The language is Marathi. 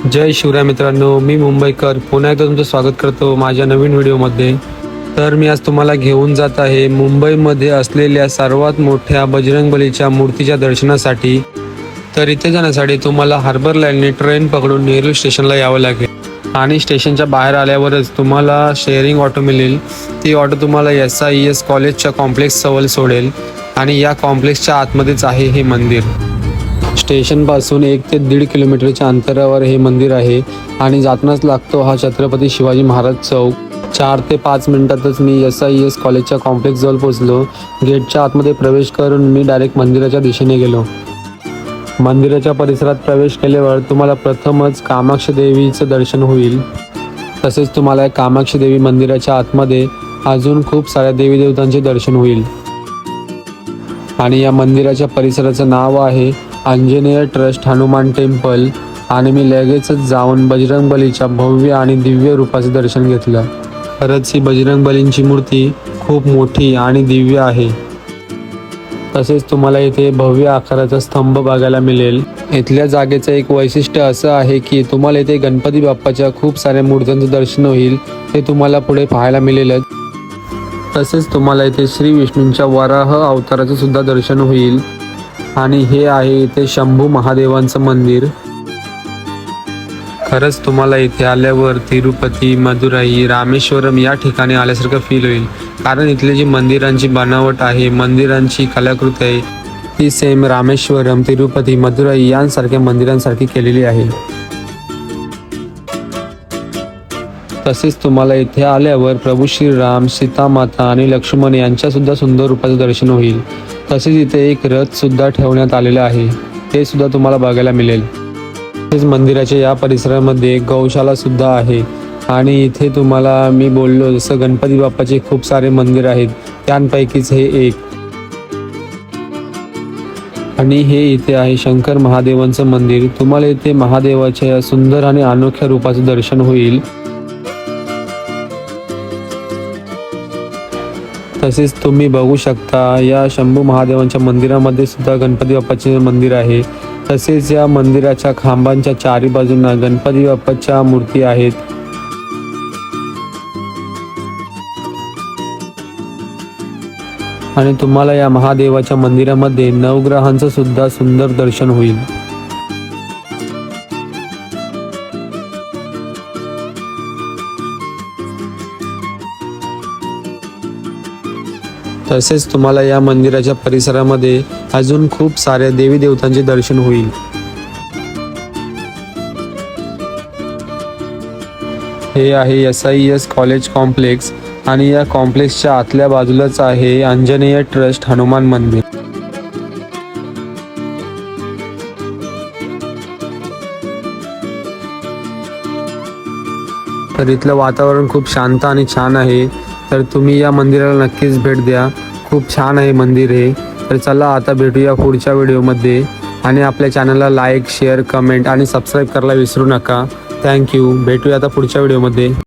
जय शिवराय मित्रांनो, मी मुंबईकर पुन्हा एकदा तुमचं स्वागत करतो माझ्या नवीन व्हिडिओमध्ये। तर मी आज तुम्हाला घेऊन जात आहे मुंबईमध्ये असलेल्या सर्वात मोठ्या बजरंगबलीच्या मूर्तीच्या दर्शनासाठी। तर इथे जाण्यासाठी तुम्हाला हार्बर लाईनने ट्रेन पकडून नेहरू स्टेशनला यावं लागेल आणि स्टेशनच्या बाहेर आल्यावरच तुम्हाला शेअरिंग ऑटो मिळेल। ती ऑटो तुम्हाला SIES कॉलेजच्या कॉम्प्लेक्स जवळ सोडेल आणि या कॉम्प्लेक्सच्या आतमध्येच आहे हे मंदिर। स्टेशनपासून 1 ते 1.5 किलोमीटरच्या अंतरावर हे मंदिर आहे आणि जातानाच लागतो हा छत्रपती शिवाजी महाराज चौक। 4 ते 5 मिनिटातच मी SIES कॉलेजच्या कॉम्प्लेक्स जवळ पोहोचलो। गेटच्या आतमध्ये प्रवेश करून मी डायरेक्ट मंदिराच्या दिशेने गेलो। मंदिराच्या परिसरात प्रवेश केल्यावर तुम्हाला प्रथमच कामाक्षी देवीचं दर्शन होईल। तसेच तुम्हाला कामाक्षी देवी मंदिराच्या आतमध्ये अजून खूप साऱ्या देवी देवतांचे दर्शन होईल आणि या मंदिराच्या परिसराचं नाव आहे आंजनेय ट्रस्ट हनुमान टेम्पल आणि मी लगेचच जाऊन बजरंगबलीच्या भव्य आणि दिव्य रूपाचं दर्शन घेतलं। खरंच ही बजरंगबलींची मूर्ती खूप मोठी आणि दिव्य आहे। तसेच तुम्हाला इथे भव्य आकाराचा स्तंभ बघायला मिळेल। इथल्या जागेचं एक वैशिष्ट्य असं आहे की तुम्हाला इथे गणपती बाप्पाच्या खूप साऱ्या मूर्त्यांचं दर्शन होईल, ते तुम्हाला पुढे पाहायला मिळेलच। तसेच तुम्हाला इथे श्री विष्णूंच्या वराह अवताराचं सुद्धा दर्शन होईल आणि हे आहे इथे शंभू महादेवांचं मंदिर। खरंच तुम्हाला इथे आल्यावर तिरुपती, मदुराई, रामेश्वरम या ठिकाणी आल्यासारखं फील होईल, कारण इथली जी मंदिरांची बनावट आहे, मंदिरांची कलाकृती आहे, ती सेम रामेश्वरम, तिरुपती, मदुराई यांसारख्या मंदिरांसारखी केलेली आहे। तसेच तुम्हाला इथे आल्यावर प्रभू श्रीराम, सीता माता आणि लक्ष्मण यांच्या सुद्धा सुंदर रूपाचं दर्शन होईल। तसेच इथे एक रथ सुद्धा ठेवण्यात आलेलं आहे, ते सुद्धा तुम्हाला बघायला मिळेल। तसेच मंदिराच्या या परिसरामध्ये गौशाला सुद्धा आहे आणि इथे तुम्हाला मी बोललो जसं गणपती बाप्पाचे खूप सारे मंदिर आहेत, त्यांपैकीच हे एक। आणि हे इथे आहे शंकर महादेवांचं मंदिर। तुम्हाला इथे महादेवाच्या या सुंदर आणि अनोख्या रूपाचं दर्शन होईल। तसेच तुम्ही बघू शकता या शंभू महादेवांच्या मंदिरामध्ये सुद्धा गणपती बाप्पाचे मंदिर आहे। तसेच या मंदिराच्या खांबांच्या चारी बाजूंना गणपती बाप्पाच्या मूर्ती आहेत। आणि तुम्हाला या महादेवाच्या मंदिरामध्ये नवग्रहांचं सुद्धा सुंदर दर्शन होईल। तसेच तुम्हाला या मंदिराच्या परिसरामध्ये अजून खूप साऱ्या देवी देवतांचे दर्शन होईल। हे आहे SIES कॉलेज कॉम्प्लेक्स आणि या कॉम्प्लेक्सच्या आतल्या बाजूलाच आहे आंजनेय ट्रस्ट हनुमान मंदिर। तर इथलं वातावरण खूप शांत आणि छान आहे, तर तुम्ही या मंदिराला नक्कीच भेट द्या। खूप छान आहे मंदिर हे। तर चला आता भेटूया पुढच्या व्हिडिओमध्ये आणि आपल्या चॅनलला लाईक, शेअर, कमेंट आणि सबस्क्राईब करायला विसरू नका। थँक्यू। भेटूया आता पुढच्या व्हिडिओमध्ये।